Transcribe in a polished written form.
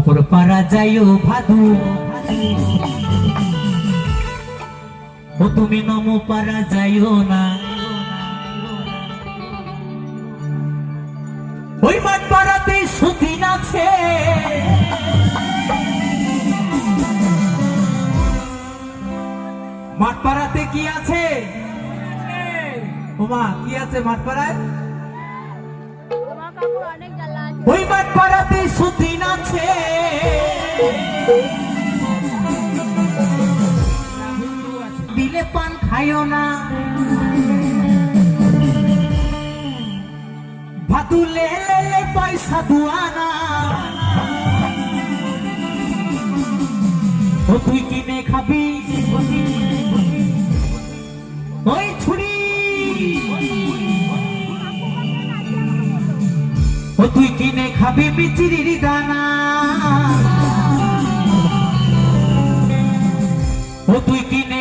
ওপর পারা যাইও ভাদু ও তুমি নমো পারা যাইও না ওই মাঠ পাড়াতে সুদিন আছে মাঠ পাড়াতে কি আছে ওমা কি আছে মাঠ পাড়ায় ওই মাঠ পাড়াতে সুদিন আছে দিলে পান খাইও না ভাদু লে লে লে পয়সা দুয়ানা ও তুই কিনে খাবি ওই ছুরি ও তুই কিনে খাবি মিচিরির দানা ও তুই কিনে